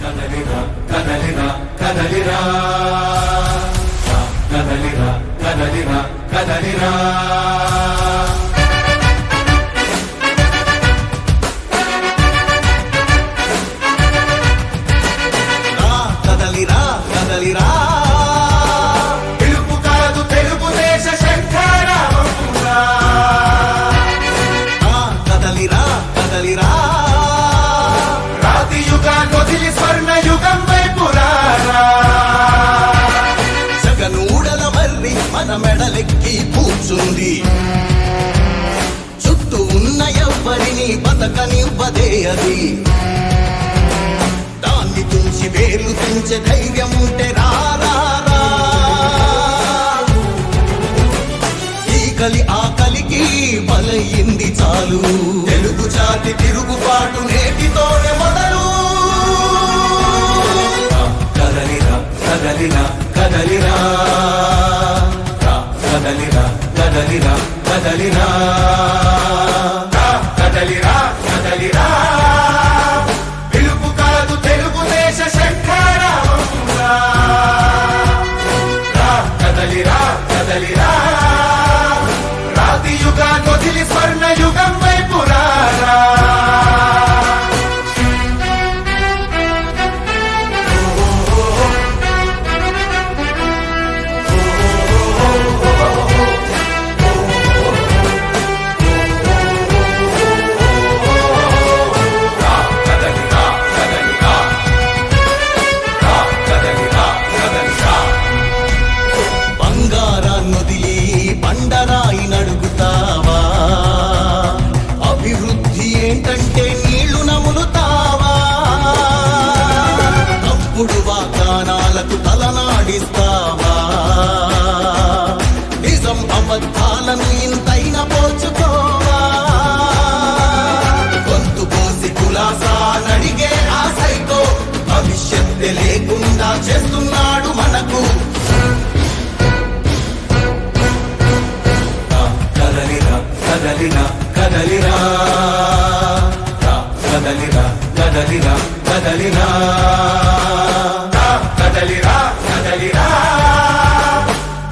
కదలిరా కదలిరా కదలిరా కదలిరా కదలిరా కదలిరా కదలిరా కదలిరా పిలుపు కాదు తెలుగుదేశ శంఖారావమురా కదలిరా కదలిరా రాతి యుగాన్ని వదిలి స్వర్ణ యుగం వైపు రారా జగనూడల మర్రి మన మెడలెక్కి కూర్చుంది చుట్టూ ఉన్న ఎవ్వరిని బతకనివ్వదే అది దాన్ని తుంచి వేర్లు తుంచే ధైర్యం ఉంటే రారా ఈ కలి ఆకలికి బలయింది చాలు తెలుగు జాతి తిరుగుబాటు నేటితోనే మొదలు కదలిరా కదలిరా కదలిరా కదలిరా కదలిరా కదలిరా కదలిరా కదలిరా పిలుపు కాదు తెలుగుదేశ శంఖారావమురా కదలిరా కదలిరా రాతి యుగాన్ని వదిలి స్వర్ణ యుగం వైపు రారా బంగారాన్నొదిలి బండరాయి నడుగుతావా అభివృద్ధి ఏంటంటే నీళ్లు నములుతావా తప్పుడు వాగ్దానాలకు తలనాడిస్తావా నిజం అబద్ధాలను ఇంతైన పోల్చుకోవా గొంతు పోసి కులాసా నడిగే ఆ సైకో భవిష్యత్తు లేకుండా చేస్తున్నాడు మనకు కదలిరా కదలిరా కదలిరా కదలిరా కదలిరా కదలిరా కదలిరా కదలిరా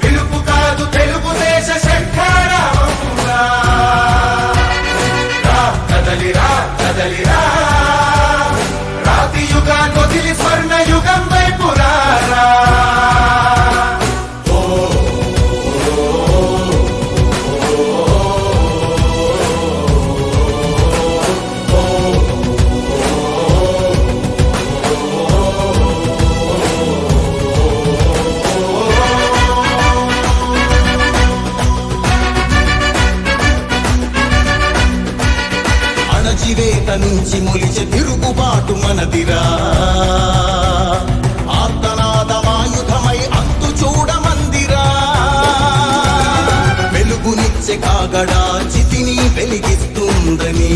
పిలుపు కాదు తెలుగుదేశ శంఖారావమురా కదలిరా కదలిరా రాతి యుగాన్ని వదిలి స్వర్ణ యుగం వైపు రారా అణచివేత నుంచి మొలిచే తిరుగుబాటు మనదిరా ఆర్తనాదమాయుధమై అంతు చూడమందిరా వెలుగునిచ్చే కాగడా చితిని వెలిగిస్తుందని